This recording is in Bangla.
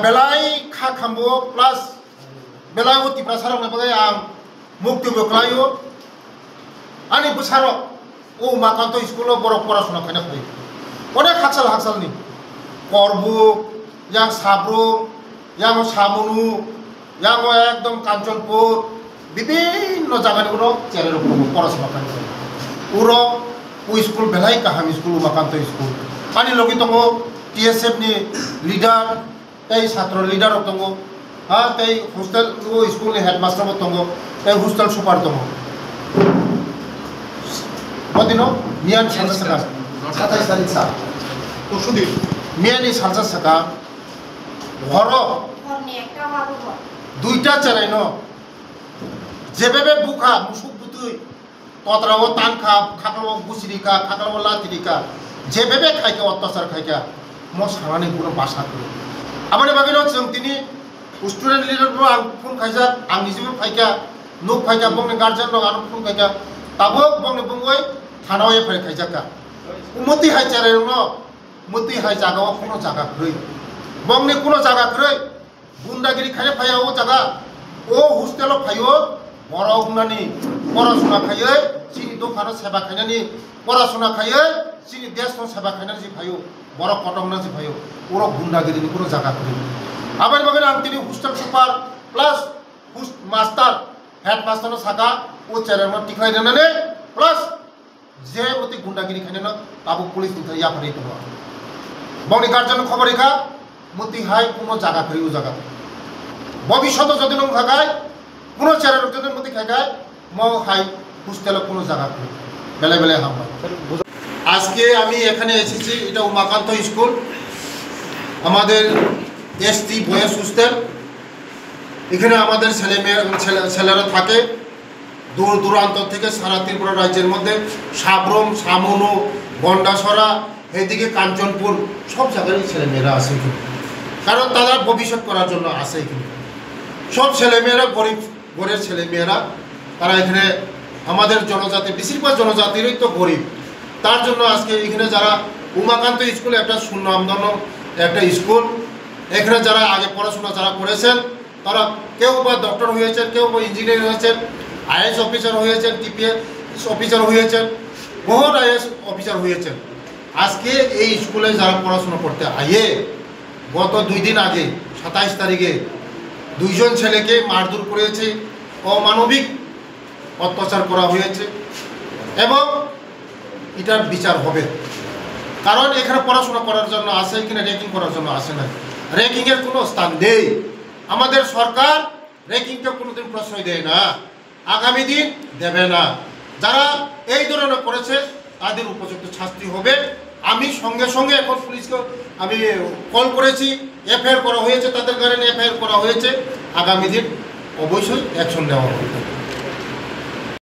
belai kha khambo plus belai uti prasarok na bagai ang mukti boklayo ani busarok o makanto school borok porashona khana khoi onek haksal ni korbu yang sabru yang samunu yang ekdom kanchanpur bibinno jagani uro cherero porashona khana uro o school belai kaham school makanto school ani logi tongo TSF ni leader tei satro leader tongo ha tei hostel o school ni headmaster tongo tei hostel super tongo Kodino mian salsa saka 27 tarik sa to sudi mian ni salsa saka horo duita charai no jebebe buka musuk butui totrawo tangka khakalo busirika khakalo latirika jebebe khaike ottasar khaika mo sarani puno basa kore amane bagino jeng tini student leader bo ang phone khaisa ang nijibe phaika nuk phaika bongni guardian rok ang phone khaika tabok bongni bongoi thanao ye phai khaijaka umuti hai chare no muti hai jaga kono jaga kroi bongni kono jaga kroi gundagiri khane phaya o jaga o hostel phayo boro gunani porashona khaiye sini dokano seba khainani porashona khaiye sini desh seba khainani ji phayo boro kotongna ji phayo oro gundagiri ni kono jaga kroi abar bagane ang tini hostel super plus master headmaster no saka o chare no tikai nanane plus যে মতে গুন্ডাগিরি খানে না তাবো পুলিশ নিতে ইয়া করে তো বনি গার্জন খবর রেখা মতি হাই কোনো জায়গা করি ও জায়গা ভবিষ্যৎ যদি নং থাকায় কোনো চেরার যদি মতি খাগায় ম হাই হোস্টেল কোনো জায়গা করি বেলা বেলা হাম আজকে আমি এখানে এসেছি এটা উমাকান্ত স্কুল আমাদের এসটি বয়েজ হোস্টেল এখানে আমাদের ছেলেরা থাকে দূর দূরান্ত থেকে সারা ত্রিপুরা রাজ্যের মধ্যে সাবরম সামনু গন্ডাসরা এদিকে কাঞ্চনপুর সব জায়গায় ছেলেমেয়েরা আসে এখানে কারণ তারা ভবিষ্যৎ করার জন্য আসে এখানে সব ছেলেমেয়েরা গরিব ঘরের ছেলেমেয়েরা তারা এখানে আমাদের জনজাতি বেশিরভাগ জনজাতিরই তো গরিব তার জন্য আজকে এখানে যারা উমাকান্ত স্কুলে একটা সুনামধন্য একটা স্কুল এখানে যারা আগে পড়াশোনা যারা করেছেন তারা কেউ বা ডক্টর হয়েছেন কেউ বা ইঞ্জিনিয়ার হয়েছেন IAS অফিসার হয়েছেন TPS অফিসার হয়েছেন বহুত IAS অফিসার হয়েছেন আজকে এই স্কুলে যারা পড়াশোনা করতে আয়ে গত 2 দিন আগে 27 তারিখে দুইজন ছেলেকে মারধর করেছে অমানবিক অত্যাচার করা হয়েছে এবং এটার বিচার হবে কারণ এখানে পড়াশোনা করার জন্য আসে কিনা র্যাঙ্কিং করার জন্য আসে না র্যাঙ্কিং এর কোনো স্থান নেই আমাদের সরকার র্যাঙ্কিংকে কোনোদিন প্রশ্রয় দেয় না আগামী দিন দেবে না যারা এই ধরনের করেছে তাদের উপযুক্ত শাস্তি হবে আমি সঙ্গে সঙ্গে এখন পুলিশকে আমি কল করেছি এফআইআর করা হয়েছে তাদের কারণে এফআইআর করা হয়েছে আগামী দিন অবশ্যই অ্যাকশন নেওয়া হবে